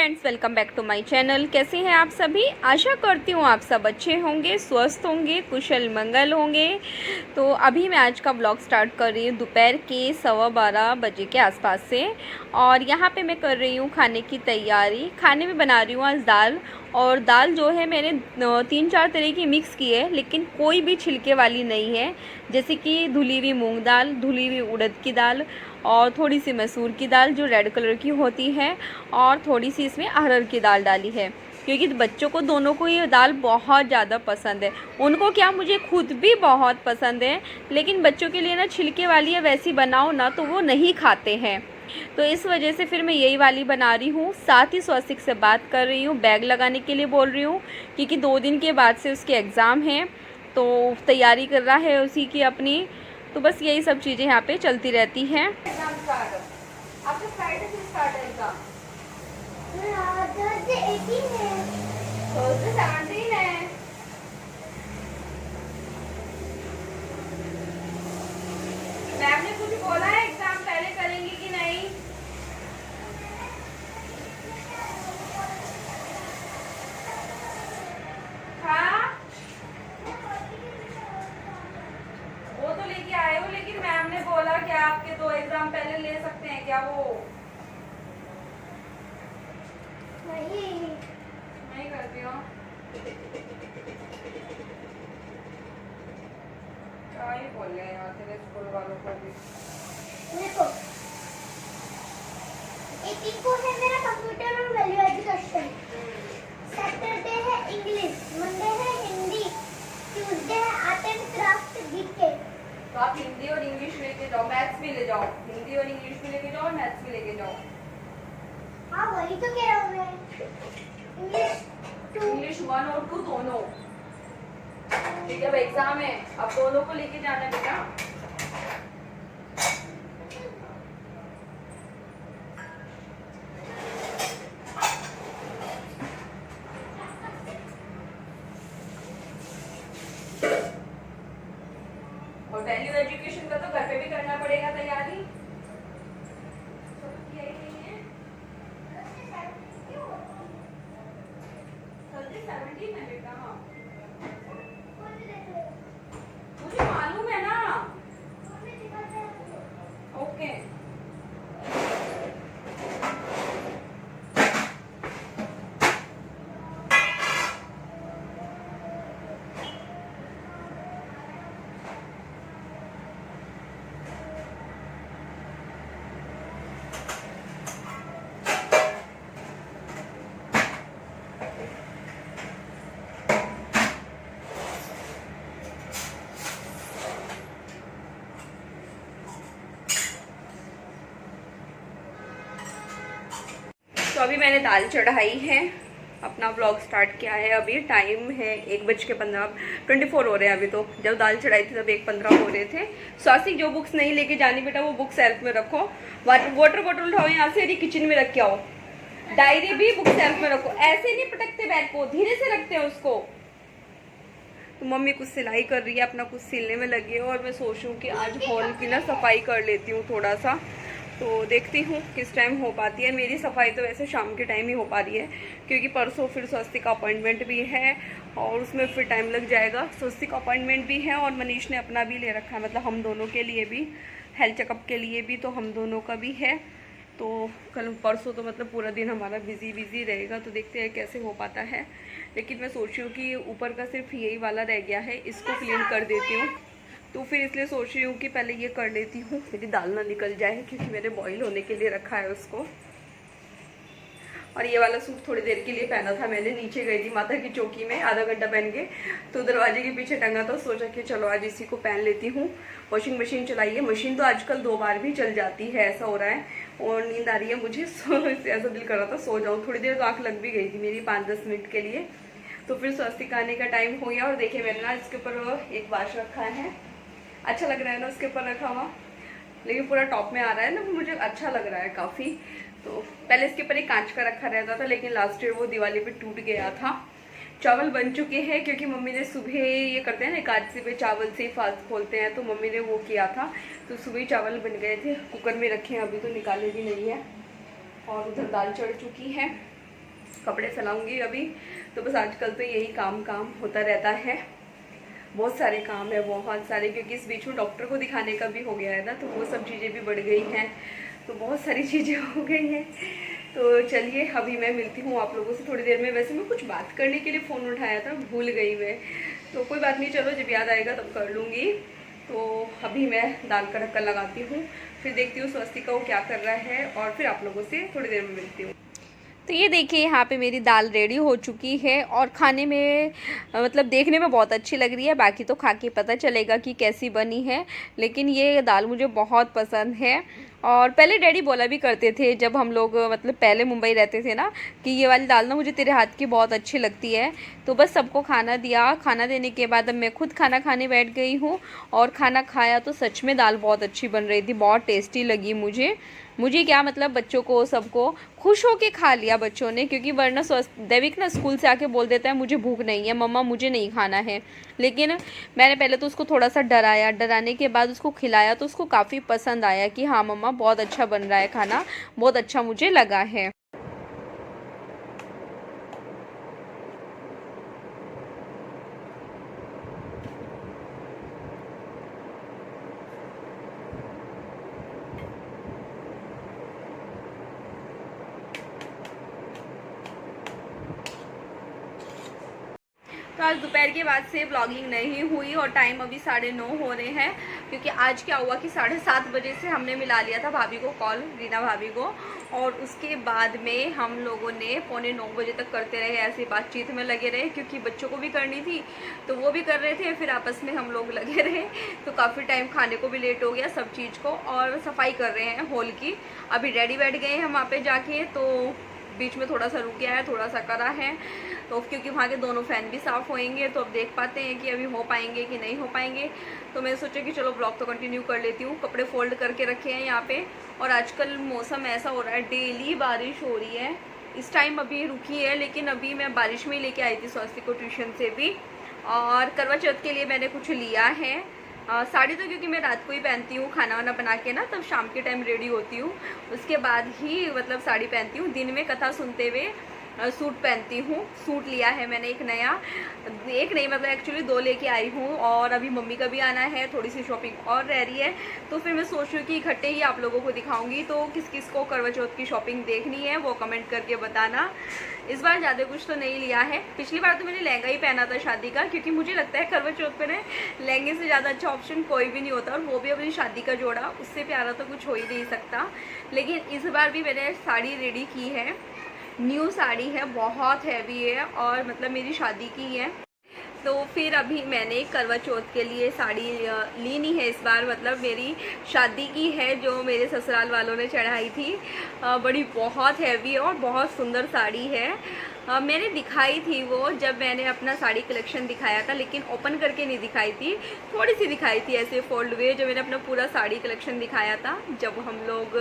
Friends, welcome back to my channel. कैसे हैं आप सभी? आशा करती हूँ आप सब अच्छे होंगे, स्वस्थ होंगे, कुशल मंगल होंगे। तो अभी मैं आज का ब्लॉग स्टार्ट कर रही हूँ दोपहर के 12:15 बजे के आसपास से। और यहाँ पे मैं कर रही हूँ खाने की तैयारी। खाने में बना रही हूँ आज दाल। और दाल जो है मैंने 3-4 तरह की मिक्स की है, लेकिन कोई भी छिलके वाली नहीं है। जैसे कि धुली हुई मूँग दाल, धुली हुई उड़द की दाल, और थोड़ी सी मसूर की दाल जो रेड कलर की होती है, और थोड़ी सी इसमें अरहर की दाल डाली है, क्योंकि बच्चों को दोनों को ये दाल बहुत ज़्यादा पसंद है। उनको क्या, मुझे खुद भी बहुत पसंद है, लेकिन बच्चों के लिए ना छिलके वाली या वैसी बनाओ ना तो वो नहीं खाते हैं। तो इस वजह से फिर मैं यही वाली बना रही हूँ। साथ ही स्वस्तिक से बात कर रही हूँ, बैग लगाने के लिए बोल रही हूँ, क्योंकि 2 दिन के बाद से उसके एग्ज़ाम हैं, तो तैयारी कर रहा है उसी की अपनी। तो बस यही सब चीज़ें यहाँ पे चलती रहती हैं। आपका फ्राइडे से स्टार्ट है एग्जाम? थर्सडे 18 है, थर्सडे 17 है। मैम ने कुछ बोला है एग्जाम पहले करेंगी कि नहीं? हाँ, वो तो लेके आए हो, लेकिन मैम ने बोला कि आपके 2 एग्जाम पहले ले सकते हैं क्या? वो नहीं करती हो? क्या ही बोल रहे हैं यार तेरे स्कूल वालों को भी। देखो, 18 को है मेरा कंप्यूटर और वैल्यू एजुकेशन, सैटरडे है इंग्लिश, मंडे है हिंदी, ट्यूसडे है आर्ट एंड क्राफ्ट, जीके। तो आप हिंदी और इंग्लिश लेके जाओ, मैथ्स भी ले जाओ। हिंदी और इंग्लिश भी लेके जाओ और मैथ्स भी लेके जाओ। हाँ, वही तो कह रहा हूँ मैं। इंग्लिश 1 और 2 दोनों। ठीक है, अब एग्जाम है, अब दोनों को लेके जाना है बेटा। और वैल्यू एजुकेशन का तो घर पे भी करना पड़ेगा तैयारी। थर्सडे 17 है बेटा। हाँ, मुझे मालूम है ना। ओके। तो अभी मैंने दाल चढ़ाई है, अपना व्लॉग स्टार्ट किया है। अभी टाइम है 1:15 हो रहे हैं। अभी तो जब दाल चढ़ाई थी तब 1:15 हो रहे थे। स्वास्तिक, जो बुक्स नहीं लेके जानी बेटा वो बुक सेल्फ में रखो। वाटर बॉटल उठाओ यहाँ से, यदि किचन में रख के आओ। डायरी भी बुक सेल्फ में रखो। ऐसे नहीं पटकते बैग को, धीरे से रखते हैं उसको। तो मम्मी कुछ सिलाई कर रही है, अपना कुछ सिलने में लगी है, और मैं सोच रही हूँ कि आज हॉल की ना सफाई कर लेती हूँ थोड़ा सा। तो देखती हूँ किस टाइम हो पाती है। मेरी सफाई तो वैसे शाम के टाइम ही हो पा रही है, क्योंकि परसों फिर स्वस्तिक का अपॉइंटमेंट भी है और उसमें फिर टाइम लग जाएगा। स्वस्तिक का अपॉइंटमेंट भी है और मनीष ने अपना भी ले रखा है, मतलब हम दोनों के लिए भी, हेल्थ चेकअप के लिए भी, तो हम दोनों का भी है। तो कल परसों तो मतलब पूरा दिन हमारा बिजी रहेगा। तो देखते हैं कैसे हो पाता है। लेकिन मैं सोच रही हूँ कि ऊपर का सिर्फ यही वाला रह गया है, इसको क्लीन कर देती हूँ। तो फिर इसलिए सोच रही हूँ कि पहले ये कर लेती हूँ, मेरी दाल ना निकल जाए, क्योंकि मैंने बॉईल होने के लिए रखा है उसको। और ये वाला सूट थोड़ी देर के लिए पहना था मैंने, नीचे गई थी माता की चौकी में आधा घंटा पहन के, तो दरवाजे के पीछे टंगा था। सोचा कि चलो आज इसी को पहन लेती हूँ। वॉशिंग मशीन चलाई है, मशीन तो आजकल 2 बार भी चल जाती है, ऐसा हो रहा है। और नींद आ रही है मुझे, ऐसा दिल कर रहा था सो जाऊँ थोड़ी देर, तो आँख लग भी गई थी मेरी 5-10 मिनट के लिए। तो फिर स्वस्तिक आने का टाइम हो गया। और देखिए मैंने ना इसके ऊपर एक बाश रखा है, अच्छा लग रहा है ना उसके ऊपर रखा हुआ, लेकिन पूरा टॉप में आ रहा है ना, मुझे अच्छा लग रहा है काफ़ी। तो पहले इसके ऊपर एक कांच का रखा रहता था, लेकिन लास्ट ईयर वो दिवाली पे टूट गया था। चावल बन चुके हैं, क्योंकि मम्मी ने सुबह ये करते हैं ना, एकादशी पे चावल से फास्ट खोलते हैं, तो मम्मी ने वो किया था। तो सुबह ही चावल बन गए थे, कुकर में रखे हैं, अभी तो निकाले भी नहीं है। और उधर दाल चढ़ चुकी है। कपड़े फैलाऊंगी अभी। तो बस आजकल तो यही काम होता रहता है, बहुत सारे काम है, बहुत सारे, क्योंकि इस बीच में डॉक्टर को दिखाने का भी हो गया है ना, तो वो सब चीज़ें भी बढ़ गई हैं, तो बहुत सारी चीज़ें हो गई हैं। तो चलिए अभी मैं मिलती हूँ आप लोगों से थोड़ी देर में। वैसे मैं कुछ बात करने के लिए फ़ोन उठाया था, भूल गई मैं, तो कोई बात नहीं, चलो जब याद आएगा तब कर लूँगी। तो अभी मैं दाल का ढक्कन लगाती हूँ, फिर देखती हूँ स्वस्तिका वो क्या कर रहा है, और फिर आप लोगों से थोड़ी देर में मिलती हूँ। तो ये देखिए यहाँ पे मेरी दाल रेडी हो चुकी है, और खाने में मतलब देखने में बहुत अच्छी लग रही है, बाकी तो खा के पता चलेगा कि कैसी बनी है। लेकिन ये दाल मुझे बहुत पसंद है, और पहले डैडी बोला भी करते थे जब हम लोग मतलब पहले मुंबई रहते थे ना, कि ये वाली दाल ना मुझे तेरे हाथ की बहुत अच्छी लगती है। तो बस सबको खाना दिया, खाना देने के बाद अब मैं खुद खाना खाने बैठ गई हूँ, और खाना खाया तो सच में दाल बहुत अच्छी बन रही थी, बहुत टेस्टी लगी मुझे क्या मतलब बच्चों को सबको खुश होके खा लिया बच्चों ने, क्योंकि वरना दैविक ना स्कूल से आके बोल देता है मुझे भूख नहीं है मम्मा, मुझे नहीं खाना है। लेकिन मैंने पहले तो उसको थोड़ा सा डराया, डराने के बाद उसको खिलाया तो उसको काफ़ी पसंद आया कि हाँ मम्मा बहुत अच्छा बन रहा है खाना, बहुत अच्छा मुझे लगा है। तो आज दोपहर के बाद से ब्लॉगिंग नहीं हुई, और टाइम अभी 9:30 हो रहे हैं, क्योंकि आज क्या हुआ कि 7:30 बजे से हमने मिला लिया था भाभी को कॉल, रीना भाभी को, और उसके बाद में हम लोगों ने 8:45 बजे तक करते रहे, ऐसे बातचीत में लगे रहे, क्योंकि बच्चों को भी करनी थी तो वो भी कर रहे थे, फिर आपस में हम लोग लगे रहे, तो काफ़ी टाइम, खाने को भी लेट हो गया सब चीज़ को, और सफाई कर रहे हैं हॉल की। अभी डैडी बैठ गए हैं वहाँ पर जाके, तो बीच में थोड़ा सा रुक गया है, थोड़ा सा करा है, तो क्योंकि वहाँ के दोनों फ़ैन भी साफ़ होएंगे, तो अब देख पाते हैं कि अभी हो पाएंगे कि नहीं हो पाएंगे। तो मैं सोचा कि चलो ब्लॉग तो कंटिन्यू कर लेती हूँ। कपड़े फोल्ड करके रखे हैं यहाँ पे, और आजकल मौसम ऐसा हो रहा है, डेली बारिश हो रही है। इस टाइम अभी रुकी है, लेकिन अभी मैं बारिश में ही लेके आई थी स्वास्थ्य को ट्यूशन से भी। और करवा चौथ के लिए मैंने कुछ लिया है, साड़ी तो क्योंकि मैं रात को ही पहनती हूँ, खाना वाना बना के ना, तब शाम के टाइम रेडी होती हूँ, उसके बाद ही मतलब साड़ी पहनती हूँ। दिन में कथा सुनते हुए सूट पहनती हूँ। सूट लिया है मैंने एक नया, एक नहीं मतलब एक्चुअली 2 लेके आई हूँ, और अभी मम्मी का भी आना है, थोड़ी सी शॉपिंग और रह रही है, तो फिर मैं सोच रही हूँ कि इकट्ठे ही आप लोगों को दिखाऊंगी। तो किस किस को करवा चौथ की शॉपिंग देखनी है वो कमेंट करके बताना। इस बार ज़्यादा कुछ तो नहीं लिया है, पिछली बार तो मैंने लहंगा ही पहना था शादी का, क्योंकि मुझे लगता है करवा चौथ पर लहंगे से ज़्यादा अच्छा ऑप्शन कोई भी नहीं होता, और वो भी अपनी शादी का जोड़ा, उससे प्यारा तो कुछ हो ही नहीं सकता। लेकिन इस बार भी मैंने साड़ी रेडी की है, न्यू साड़ी है, बहुत हैवी है, और मतलब मेरी शादी की है। तो फिर अभी मैंने करवा चौथ के लिए साड़ी ली नहीं है इस बार, मतलब मेरी शादी की है जो मेरे ससुराल वालों ने चढ़ाई थी, बड़ी बहुत हैवी है और बहुत सुंदर साड़ी है। मैंने दिखाई थी वो जब मैंने अपना साड़ी कलेक्शन दिखाया था, लेकिन ओपन करके नहीं दिखाई थी, थोड़ी सी दिखाई थी ऐसे फोल्ड हुए, जो मैंने अपना पूरा साड़ी कलेक्शन दिखाया था जब हम लोग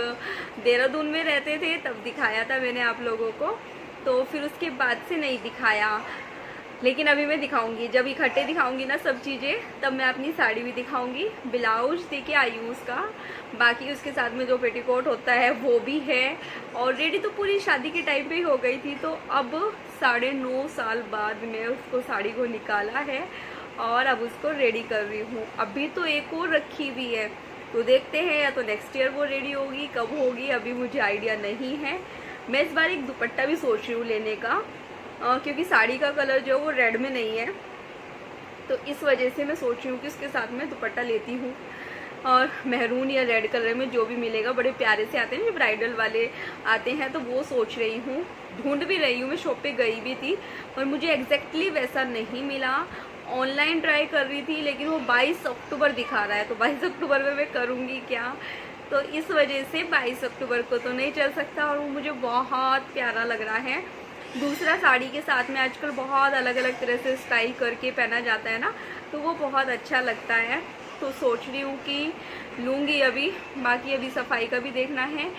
देहरादून में रहते थे, तब दिखाया था मैंने आप लोगों को। तो फिर उसके बाद से नहीं दिखाया, लेकिन अभी मैं दिखाऊंगी, जब इकट्ठे दिखाऊंगी ना सब चीज़ें, तब मैं अपनी साड़ी भी दिखाऊंगी। ब्लाउज देके आई हूँ उसका, बाकी उसके साथ में जो पेटीकोट होता है वो भी है, और रेडी तो पूरी शादी के टाइम पे ही हो गई थी। तो अब 9.5 साल बाद मैं उसको साड़ी को निकाला है, और अब उसको रेडी कर रही हूँ। अभी तो एक और रखी हुई है, तो देखते हैं, या तो नेक्स्ट ईयर वो रेडी होगी, कब होगी अभी मुझे आइडिया नहीं है। मैं इस बार एक दुपट्टा भी सोच रही हूँ लेने का, क्योंकि साड़ी का कलर जो वो रेड में नहीं है, तो इस वजह से मैं सोच रही हूँ कि उसके साथ में दुपट्टा लेती हूँ, और मैरून या रेड कलर में जो भी मिलेगा, बड़े प्यारे से आते हैं जो ब्राइडल वाले आते हैं, तो वो सोच रही हूँ, ढूंढ भी रही हूँ। मैं शॉप पे गई भी थी, पर मुझे एग्जैक्टली वैसा नहीं मिला। ऑनलाइन ट्राई कर रही थी, लेकिन वो 22 अक्टूबर दिखा रहा है, तो 22 अक्टूबर में मैं करूँगी क्या, तो इस वजह से 22 अक्टूबर को तो नहीं चल सकता, और वो मुझे बहुत प्यारा लग रहा है। दूसरा, साड़ी के साथ में आजकल बहुत अलग अलग तरह से स्टाइल करके पहना जाता है ना, तो वो बहुत अच्छा लगता है। तो सोच रही हूँ कि लूँगी अभी, बाकी अभी सफाई का भी देखना है।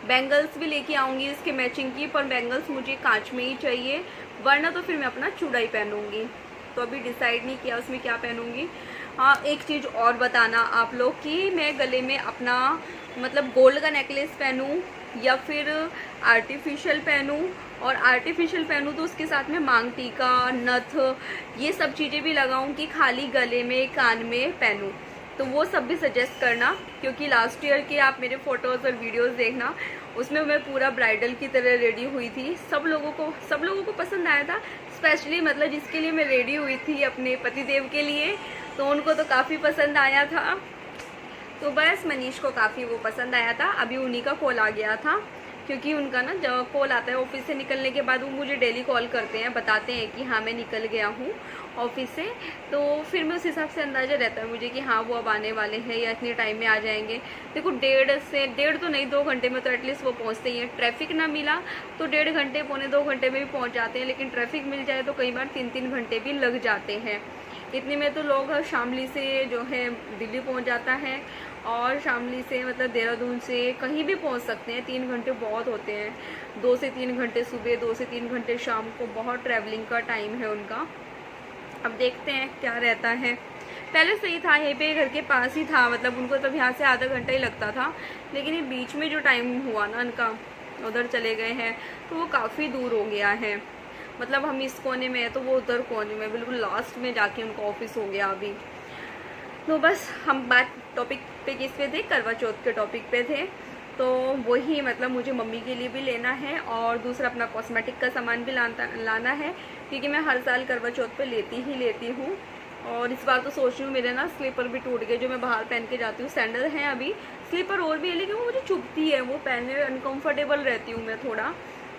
बैंगल्स भी लेके आऊँगी इसके मैचिंग की, पर बैंगल्स मुझे कांच में ही चाहिए, वरना तो फिर मैं अपना चूड़ा ही पहनूँगी। तो अभी डिसाइड नहीं किया उसमें क्या पहनूँगी। हाँ, एक चीज़ और बताना आप लोग कि मैं गले में अपना मतलब गोल्ड का नेकलेस पहनूँ या फिर आर्टिफिशियल पहनूं, और आर्टिफिशियल पहनूं तो उसके साथ में मांग टीका, नथ, ये सब चीज़ें भी लगाऊं कि खाली गले में कान में पहनूं। तो वो सब भी सजेस्ट करना, क्योंकि लास्ट ईयर के आप मेरे फ़ोटोज़ और वीडियोस देखना, उसमें मैं पूरा ब्राइडल की तरह रेडी हुई थी। सब लोगों को पसंद आया था। स्पेशली मतलब जिसके लिए मैं रेडी हुई थी अपने पतिदेव के लिए, तो उनको तो काफ़ी पसंद आया था। तो बस मनीष को काफ़ी वो पसंद आया था। अभी उन्हीं का कॉल आ गया था, क्योंकि उनका ना जब कॉल आता है ऑफिस से निकलने के बाद, वो मुझे डेली कॉल करते हैं, बताते हैं कि हाँ मैं निकल गया हूँ ऑफिस से। तो फिर मैं उस हिसाब से अंदाज़ा रहता है मुझे कि हाँ वो अब आने वाले हैं या इतने टाइम में आ जाएंगे। देखो 1.5 तो नहीं 2 घंटे में तो एटलीस्ट वो पहुँचते ही हैं। ट्रैफिक ना मिला तो 1.5 घंटे 1.25 घंटे में भी पहुँच जाते हैं, लेकिन ट्रैफिक मिल जाए तो कई बार 3-3 घंटे भी लग जाते हैं। इतने में तो लोग शामली से जो है दिल्ली पहुँच जाता है, और शामली से मतलब देहरादून से कहीं भी पहुंच सकते हैं। 3 घंटे बहुत होते हैं, 2 से 3 घंटे सुबह, 2 से 3 घंटे शाम को, बहुत ट्रैवलिंग का टाइम है उनका। अब देखते हैं क्या रहता है। पहले सही था, यहीं पे घर के पास ही था, मतलब उनको तब यहाँ से आधा घंटा ही लगता था, लेकिन ये बीच में जो टाइम हुआ ना उनका, उधर चले गए हैं तो वो काफ़ी दूर हो गया है। मतलब हम इस कोने में है तो वो उधर कोने में, बिल्कुल लास्ट में जाके उनका ऑफिस हो गया अभी। तो बस हम बात टॉपिक पे किस पे थे, करवा चौथ के टॉपिक पे थे। तो वही मतलब मुझे मम्मी के लिए भी लेना है, और दूसरा अपना कॉस्मेटिक का सामान भी लाना है, क्योंकि मैं हर साल करवा चौथ पे लेती हूँ। और इस बार तो सोच रही हूँ, मेरे ना स्लीपर भी टूट गए जो मैं बाहर पहन के जाती हूँ। सैंडल हैं अभी, स्लीपर और भी है, लेकिन वो मुझे चुभती है, वो पहनने में अनकम्फर्टेबल रहती हूँ मैं थोड़ा,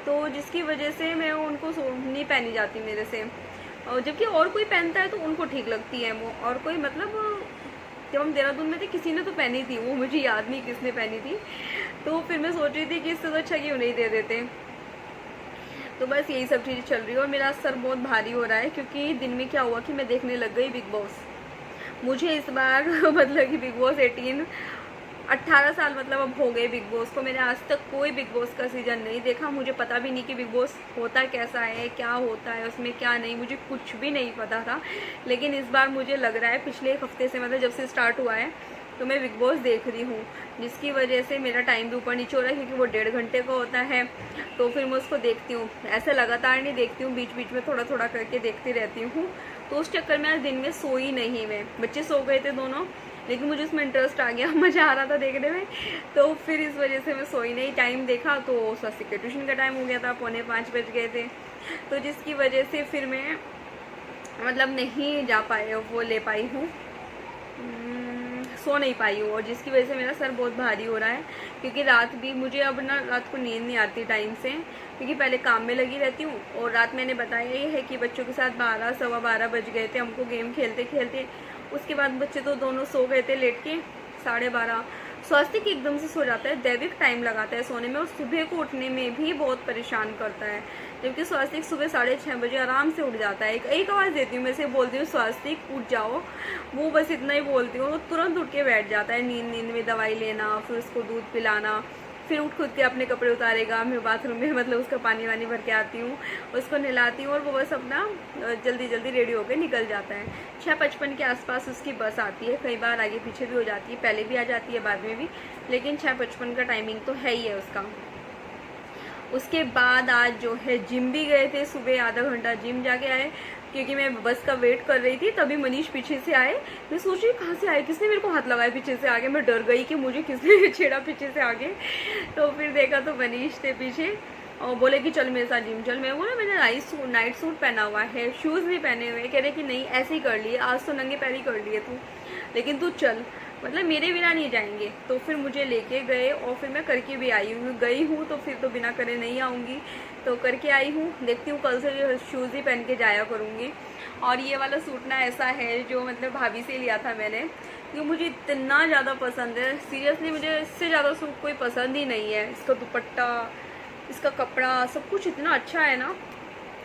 तो जिसकी वजह से मैं उनको नहीं पहनी जाती मेरे से। और जबकि और कोई पहनता है तो उनको ठीक लगती है वो, और कोई मतलब जब हम देहरादून में थे किसी ने तो पहनी थी, वो मुझे याद नहीं किसने पहनी थी। तो फिर मैं सोच रही थी कि इससे तो अच्छा क्यों नहीं दे देते। तो बस यही सब चीज़ें चल रही है, और मेरा सर बहुत भारी हो रहा है, क्योंकि दिन में क्या हुआ कि मैं देखने लग गई बिग बॉस। मुझे इस बार मतलब कि बिग बॉस 18 साल मतलब अब हो गए बिग बॉस को। मैंने आज तक कोई बिग बॉस का सीज़न नहीं देखा, मुझे पता भी नहीं कि बिग बॉस होता कैसा है, क्या होता है उसमें, क्या नहीं, मुझे कुछ भी नहीं पता था। लेकिन इस बार मुझे लग रहा है पिछले 1 हफ्ते से, मतलब जब से स्टार्ट हुआ है तो मैं बिग बॉस देख रही हूँ, जिसकी वजह से मेरा टाइम भी ऊपर नीचे हो रहा है, क्योंकि वो 1.5 घंटे का होता है। तो फिर मैं उसको देखती हूँ, ऐसे लगातार नहीं देखती हूँ, बीच बीच में थोड़ा थोड़ा करके देखती रहती हूँ। तो उस चक्कर में आज दिन में सोई नहीं मैं, बच्चे सो गए थे दोनों, लेकिन मुझे उसमें इंटरेस्ट आ गया, मज़ा आ रहा था देखने में, तो फिर इस वजह से मैं सोई नहीं। टाइम देखा तो स्वास्थ्य के ट्यूशन का टाइम हो गया था, 4:45 बज गए थे, तो जिसकी वजह से फिर मैं मतलब नहीं जा पाए वो ले पाई हूँ, सो नहीं पाई हूँ, और जिसकी वजह से मेरा सर बहुत भारी हो रहा है। क्योंकि रात भी मुझे अब ना रात को नींद नहीं आती टाइम से, क्योंकि पहले काम में लगी रहती हूँ, और रात मैंने बताया ही है कि बच्चों के साथ 12 सवा 12 बज गए थे हमको गेम खेलते खेलते। उसके बाद बच्चे तो दोनों सो गए थे लेट के 12:30। स्वास्तिक एकदम से सो जाता है, दैविक टाइम लगाता है सोने में, और सुबह को उठने में भी बहुत परेशान करता है, जबकि स्वास्तिक सुबह 6:30 बजे आराम से उठ जाता है। एक आवाज़ देती हूँ, मैं से बोलती हूँ स्वास्तिक उठ जाओ, वो बस इतना ही बोलती हूँ, वो तुरंत उठ के बैठ जाता है। नींद में दवाई लेना, फिर उसको दूध पिलाना, फिर उठ खुद के अपने कपड़े उतारेगा, मैं बाथरूम में मतलब उसका पानी वानी भर के आती हूँ, उसको नहलाती हूँ, और वो बस अपना जल्दी जल्दी रेडी होकर निकल जाता है। 6:55 के आसपास उसकी बस आती है, कई बार आगे पीछे भी हो जाती है, पहले भी आ जाती है बाद में भी, लेकिन 6:55 का टाइमिंग तो है ही है उसका। उसके बाद आज जो है जिम भी गए थे, सुबह आधा घंटा जिम जाके आए, क्योंकि मैं बस का वेट कर रही थी, तभी मनीष पीछे से आए। मैं सोच रही कहाँ से आए, किसने मेरे को हाथ लगाया पीछे से आगे, मैं डर गई कि मुझे किसने छेड़ा पीछे से आगे। तो फिर देखा तो मनीष थे पीछे, और बोले कि चल मेरे साथ जिम चल। मैं बोला मैंने नाइट सूट पहना हुआ है, शूज़ भी पहने हुए, कह रहे कि नहीं ऐसे ही कर लिए, आज तो नंगे पैर ही कर लिए तू, लेकिन तू चल, मतलब मेरे बिना नहीं जाएंगे। तो फिर मुझे लेके गए, और फिर मैं करके भी गई हूँ, तो फिर तो बिना करे नहीं आऊँगी, तो करके आई हूँ। देखती हूँ कल से शूज़ ही पहन के जाया करूँगी। और ये वाला सूट ना ऐसा है जो मतलब भाभी से लिया था मैंने, क्योंकि मुझे इतना ज़्यादा पसंद है, सीरियसली मुझे इससे ज़्यादा सूट कोई पसंद ही नहीं है। इसका दुपट्टा, इसका कपड़ा, सब कुछ इतना अच्छा है ना।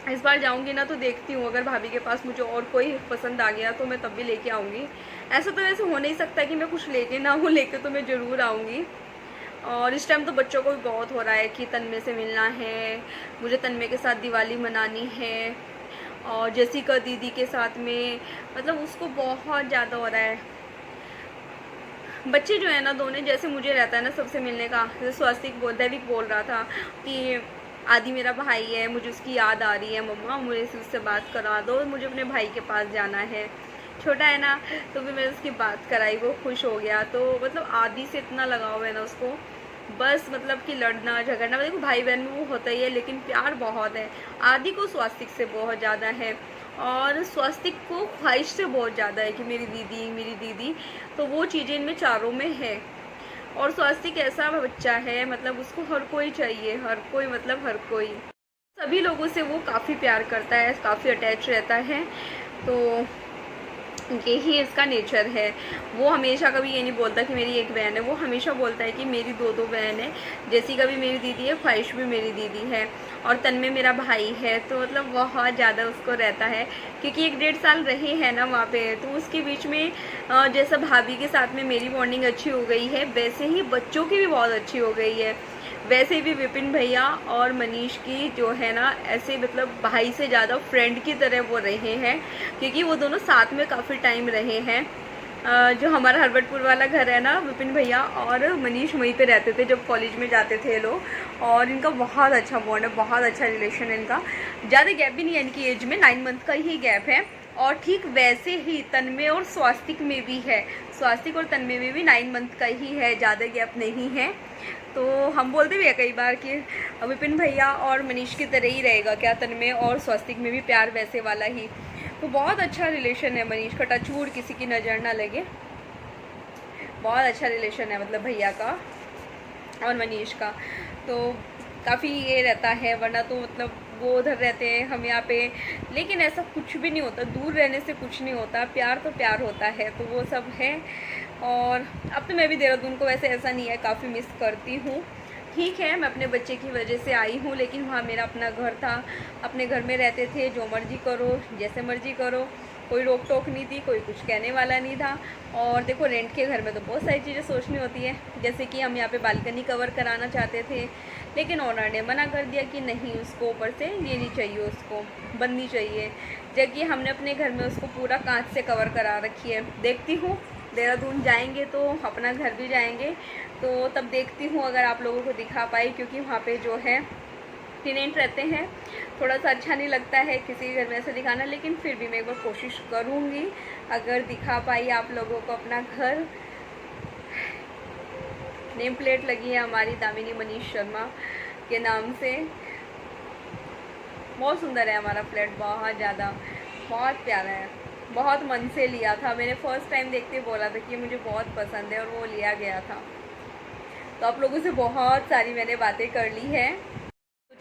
इस बार जाऊंगी ना तो देखती हूँ, अगर भाभी के पास मुझे और कोई पसंद आ गया तो मैं तब भी लेके आऊँगी। ऐसा तो वैसे हो नहीं सकता कि मैं कुछ लेके ना हूँ, लेके तो मैं ज़रूर आऊँगी। और इस टाइम तो बच्चों को भी बहुत हो रहा है कि तन्मय से मिलना है, मुझे तन्मय के साथ दिवाली मनानी है, और जेसिका दीदी के साथ में, मतलब उसको बहुत ज़्यादा हो रहा है। बच्चे जो है ना दोनों, जैसे मुझे रहता है ना सबसे मिलने का, जैसे स्वास्तिक दैविक बोल रहा था कि आदि मेरा भाई है, मुझे उसकी याद आ रही है, मम्मा मुझे उससे बात करा दो, मुझे अपने भाई के पास जाना है, छोटा है ना। तो फिर मैंने उसकी बात कराई, वो खुश हो गया। तो मतलब आदि से इतना लगाव है ना उसको, बस मतलब कि लड़ना झगड़ना, देखो भाई बहन में वो होता ही है, लेकिन प्यार बहुत है। आदि को स्वास्तिक से बहुत ज़्यादा है, और स्वास्तिक को ख्वाहिश से बहुत ज़्यादा है कि मेरी दीदी, तो वो चीज़ें इनमें चारों में है। और स्वास्तिक ऐसा बच्चा है, मतलब उसको हर कोई चाहिए, हर कोई, मतलब हर कोई, सभी लोगों से वो काफ़ी प्यार करता है, काफ़ी अटैच रहता है। तो यही इसका नेचर है। वो हमेशा कभी ये नहीं बोलता कि मेरी एक बहन है, वो हमेशा बोलता है कि मेरी दो बहन है, जैसी कभी मेरी दीदी है, ख्वाहिश भी मेरी दीदी है, और तन्मय मेरा भाई है। तो मतलब बहुत ज़्यादा उसको रहता है, क्योंकि 1-1.5 साल रहे हैं ना वहाँ पे, तो उसके बीच में जैसा भाभी के साथ में मेरी बॉन्डिंग अच्छी हो गई है, वैसे ही बच्चों की भी बहुत अच्छी हो गई है। वैसे भी विपिन भैया और मनीष की जो है ना, ऐसे मतलब भाई से ज़्यादा फ्रेंड की तरह वो रहे हैं, क्योंकि वो दोनों साथ में काफ़ी टाइम रहे हैं। जो हमारा हरबटपुर वाला घर है ना, विपिन भैया और मनीष वहीं पे रहते थे जब कॉलेज में जाते थे ये लोग, और इनका बहुत अच्छा बॉन्ड है, बहुत अच्छा रिलेशन है इनका। ज़्यादा गैप भी नहीं है इनकी एज में, 9 मंथ का ही गैप है। और ठीक वैसे ही तन्मय और स्वास्तिक में भी है, स्वास्तिक और तन्मय में भी 9 मंथ का ही है, ज़्यादा गैप नहीं है। तो हम बोलते भी है कई बार कि विपिन भैया और मनीष की तरह ही रहेगा क्या तन्मय, और स्वास्तिक में भी प्यार वैसे वाला ही। तो बहुत अच्छा रिलेशन है मनीष का, टचवुड किसी की नज़र ना लगे, बहुत अच्छा रिलेशन है मतलब भैया का और मनीष का। तो काफ़ी ये रहता है, वरना तो मतलब वो उधर रहते हैं, हम यहाँ पे, लेकिन ऐसा कुछ भी नहीं होता, दूर रहने से कुछ नहीं होता, प्यार तो प्यार होता है। तो वो सब है। और अब तो मैं भी देहरादून को वैसे ऐसा नहीं है, काफ़ी मिस करती हूँ। ठीक है, मैं अपने बच्चे की वजह से आई हूँ, लेकिन वहाँ मेरा अपना घर था, अपने घर में रहते थे, जो मर्जी करो, जैसे मर्जी करो, कोई रोक टोक नहीं थी, कोई कुछ कहने वाला नहीं था। और देखो रेंट के घर में तो बहुत सारी चीज़ें सोचनी होती है, जैसे कि हम यहाँ पे बालकनी कवर कराना चाहते थे, लेकिन ओनर ने मना कर दिया कि नहीं, उसको ऊपर से ये नहीं चाहिए, उसको बननी चाहिए, जबकि हमने अपने घर में उसको पूरा कांच से कवर करा रखी है। देखती हूँ देहरादून जाएंगे तो अपना घर भी जाएंगे, तो तब देखती हूँ अगर आप लोगों को दिखा पाई, क्योंकि वहाँ पे जो है टेनेंट रहते हैं, थोड़ा सा अच्छा नहीं लगता है किसी घर में ऐसे दिखाना, लेकिन फिर भी मैं एक बार कोशिश करूँगी अगर दिखा पाई आप लोगों को अपना घर। नेम प्लेट लगी है हमारी दामिनी मनीष शर्मा के नाम से। बहुत सुंदर है हमारा फ्लैट, बहुत ज़्यादा, बहुत प्यारा है, बहुत मन से लिया था मैंने। फर्स्ट टाइम देखते बोला था कि मुझे बहुत पसंद है, और वो लिया गया था। तो आप लोगों से बहुत सारी मैंने बातें कर ली है।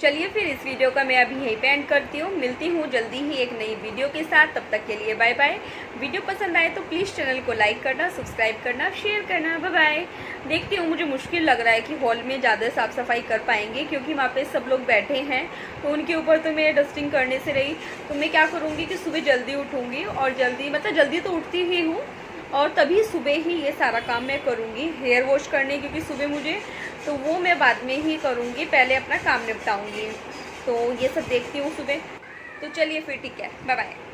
चलिए फिर इस वीडियो का मैं अभी यहीं पे एंड करती हूँ, मिलती हूँ जल्दी ही एक नई वीडियो के साथ। तब तक के लिए बाय बाय। वीडियो पसंद आए तो प्लीज़ चैनल को लाइक करना, सब्सक्राइब करना, शेयर करना। Bye bye. देखती हूँ, मुझे मुश्किल लग रहा है कि हॉल में ज़्यादा साफ़ सफाई कर पाएंगे, क्योंकि वहाँ पे सब लोग बैठे हैं, तो उनके ऊपर तो मैं डस्टिंग करने से रही। तो मैं क्या करूँगी कि सुबह जल्दी उठूँगी, और जल्दी तो उठती ही हूँ, और तभी सुबह ही ये सारा काम मैं करूँगी। हेयर वॉश करने क्योंकि सुबह मुझे, तो वो मैं बाद में ही करूँगी, पहले अपना काम निपटाऊँगी। तो ये सब देखती हूँ सुबह। तो चलिए फिर ठीक है, बाय बाय।